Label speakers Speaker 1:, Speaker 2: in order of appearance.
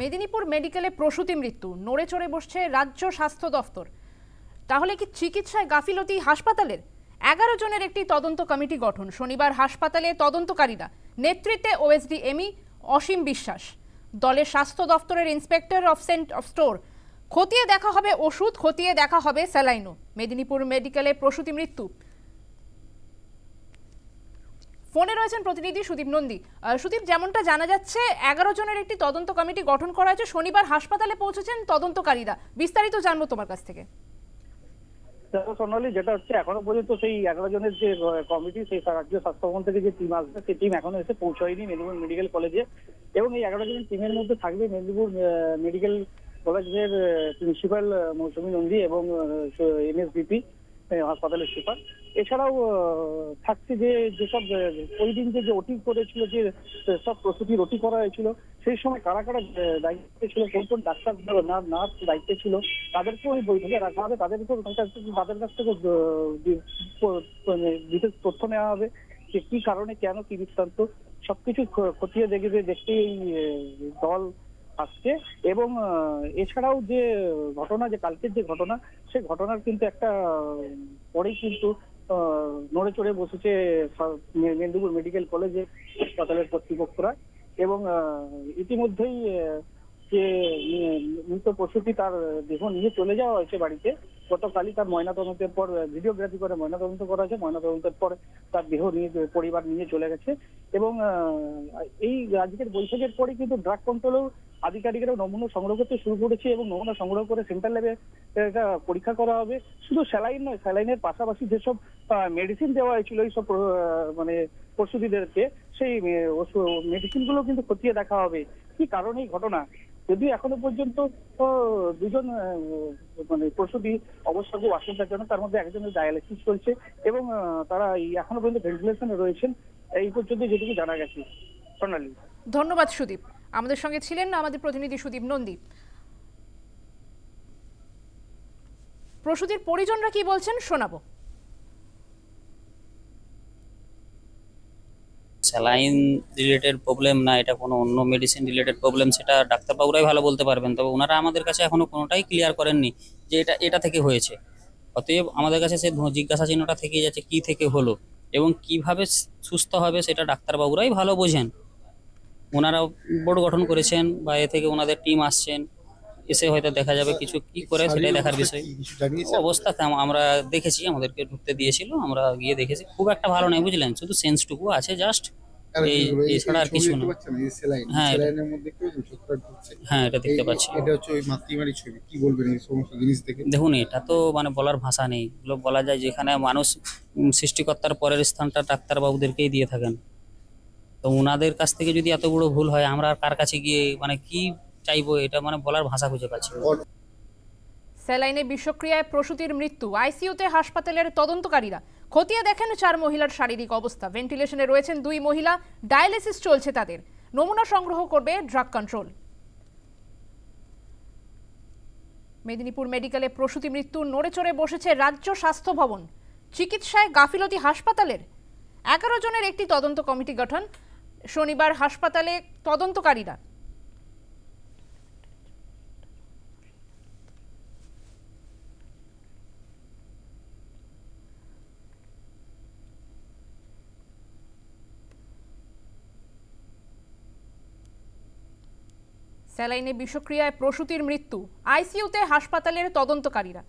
Speaker 1: মেদিনীপুর মেডিকেলে প্রসূতি মৃত্যু, নড়ে চড়ে বসছে রাজ্য স্বাস্থ্য দফতর। তাহলে কি চিকিৎসায় গাফিলতি হাসপাতালের? 11 জনের একটি তদন্ত কমিটি গঠন। শনিবার হাসপাতালে তদন্তকারীরা, নেতৃত্বে ওএসডি এমই অসীম বিশ্বাস। দলের স্বাস্থ্য দফতরের ইন্সপেক্টর অফ স্টোর। খতিয়ে দেখা হবে ওষুধ, খতিয়ে দেখা হবে স্যালাইনও। মেদিনীপুর মেডিকেলে প্রসূতি মৃত্যু। ফোনে রয়েছেন প্রতিনিধি সুদীপ নন্দী। সুদীপ, যেমনটা জানা যাচ্ছে 11 জনের একটি তদন্ত কমিটি গঠন করা হয়েছে। শনিবার হাসপাতালে পৌঁছেছেন তদন্তকারীরা। বিস্তারিত জানবো তোমার কাছ থেকে।
Speaker 2: সোনালী, যেটা হচ্ছে এখনো পর্যন্ত সেই 11 জনের যে কমিটি, সেই রাজ্য স্বাস্থ্য ভবন থেকে যে টিম আসবে, সেই টিম এখনো এসে পৌঁছায়নি মেদিনীপুর মেডিকেল কলেজে। এবং এই 11 জনের টিমের মধ্যে থাকবে মেদিনীপুর মেডিকেল কলেজের প্রিন্সিপাল মৌসুমী নন্দী এবং এনএসবিপি হাসপাতালের সুপার। এছাড়াও থাকছে যেসব ওই দিন যে ওটি করেছিল, যে সব প্রস্তুতির ওটি করা হয়েছিল, সেই সময় কারা কারা দায়িত্বে ছিল, কোন কোন ডাক্তার নার্স দায়িত্বে ছিল, তাদেরকেও ওই বৈঠকে রাখা হবে। তাদের কাছ থেকে বিশেষ তথ্য নেওয়া হবে যে কি কারণে, কেন, কি বৃত্তান্ত, সবকিছু খতিয়ে দেখতে এই দল আসছে। এবং এছাড়াও যে ঘটনা, যে কালকের যে ঘটনা, সেই ঘটনার কিন্তু একটা পরেই কিন্তু নড়ে চড়ে বসেছে মেদিনীপুর মেডিকেল কলেজে হাসপাতালের কর্তৃপক্ষরা। এবং ইতিমধ্যেই যে মৃত প্রসূতি, তার দেহ নিয়ে চলে যাওয়া হয়েছে বাড়িতে। গতকালই তার ময়নাতদন্তের পর ভিডিওগ্রাফি করে ময়নাতদন্ত করা হয়েছে। ময়নাতদন্তের পর তার দেহ নিয়ে পরিবার নিয়ে চলে গেছে। এবং এই আজকের বৈঠকের পরে কিন্তু ড্রাগ কন্ট্রোলেও আধিকারিকরা নমুনা সংগ্রহ করতে শুরু করেছে এবং নমুনা সংগ্রহ করে সেন্ট্রাল ল্যাবে এটা পরীক্ষা করা হবে। শুধু স্যালাইন নয়, স্যালাইনের পাশাপাশি যেসব মেডিসিন দেওয়া হয়েছিল এইসব মানে প্রসূতিদেরকে, সেই মেডিসিন গুলো কিন্তু খতিয়ে দেখা হবে কি কারণে এই ঘটনা। যদিও এখনো পর্যন্ত দুজন মানে প্রসূতি অবস্থা খুব আশঙ্কাজনক, তার মধ্যে একজনের ডায়ালিসিস চলছে এবং তারা এখনো পর্যন্ত ভেন্টিলেশনে রয়েছেন, এই পর্যন্ত যেটুকু জানা গেছে। সোনালী,
Speaker 1: ধন্যবাদ সুদীপ। আমাদের সঙ্গে ছিলেন আমাদের প্রতিনিধি সুদীপ নন্দী। প্রসূতির পরিজনরা কি বলছেন শোনাবো।
Speaker 3: স্যালাইন রিলেটেড প্রবলেম না, এটা কোনো অন্য মেডিসিন রিলেটেড প্রবলেম, সেটা ডাক্তারবাবুরাই ভালো বলতে পারবেন। তবে ওনারা আমাদের কাছে এখনো কোনোটাই ক্লিয়ার করেননি যে এটা থেকে হয়েছে। অতএব আমাদের কাছে সে জিজ্ঞাসা চিহ্নটা থেকেই যাচ্ছে কি থেকে হলো এবং কিভাবে সুস্থ হবে, সেটা ডাক্তারবাবুরাই ভালো বোঝেন। ওনারা বোর্ড গঠন করেছেন বা এ থেকে ওনাদের টিম আসছেন, এসে হয়তো দেখা যাবে কিছু কি করে, সেটাই দেখার বিষয়। অবস্থা আমরা দেখেছি, আমাদেরকে ঢুকতে দিয়েছিল, আমরা গিয়ে দেখেছি খুব একটা ভালো নেই, বুঝলেন, শুধু সেন্সটুকু আছে জাস্ট, এছাড়া আর কিছু না। হ্যাঁ হ্যাঁ, এটা দেখতে পাচ্ছি।
Speaker 4: কি বলবেন এই সমস্ত জিনিস থেকে?
Speaker 3: দেখুন, এটা তো মানে বলার ভাষা নেই। এগুলো বলা যায় যেখানে মানুষ সৃষ্টিকর্তার পরের স্থানটা ডাক্তারবাবুদেরকেই দিয়ে থাকেন, তো ওনাদের কাছ থেকে যদি এত বড় ভুল হয়, আমরা আর কার কাছে গিয়ে মানে কি চাইবো, এটা মানে বলার ভাষা খুঁজে পাচ্ছি।
Speaker 1: স্যালাইনে বিষক্রিয়ায় প্রসূতির মৃত্যু, আইসিইউতে হাসপাতালের তদন্তকারীরা। খতিয়ে দেখেন 4 মহিলার শারীরিক অবস্থা। ভেন্টিলেশনে রয়েছেন 2 মহিলা, ডায়ালিসিস চলছে তাদের। নমুনা সংগ্রহ করবে ড্রাগ কন্ট্রোল। মেদিনীপুর মেডিকেলে প্রসূতি মৃত্যু, নড়ে চড়ে বসেছে রাজ্য স্বাস্থ্য ভবন। চিকিৎসায় গাফিলতি হাসপাতালের। 11 জনের একটি তদন্ত কমিটি গঠন। শনিবার হাসপাতালে তদন্তকারীরা। স্যালাইনে বিষক্রিয়ায় প্রসূতির মৃত্যু, আইসিইউতে হাসপাতালের তদন্তকারীরা।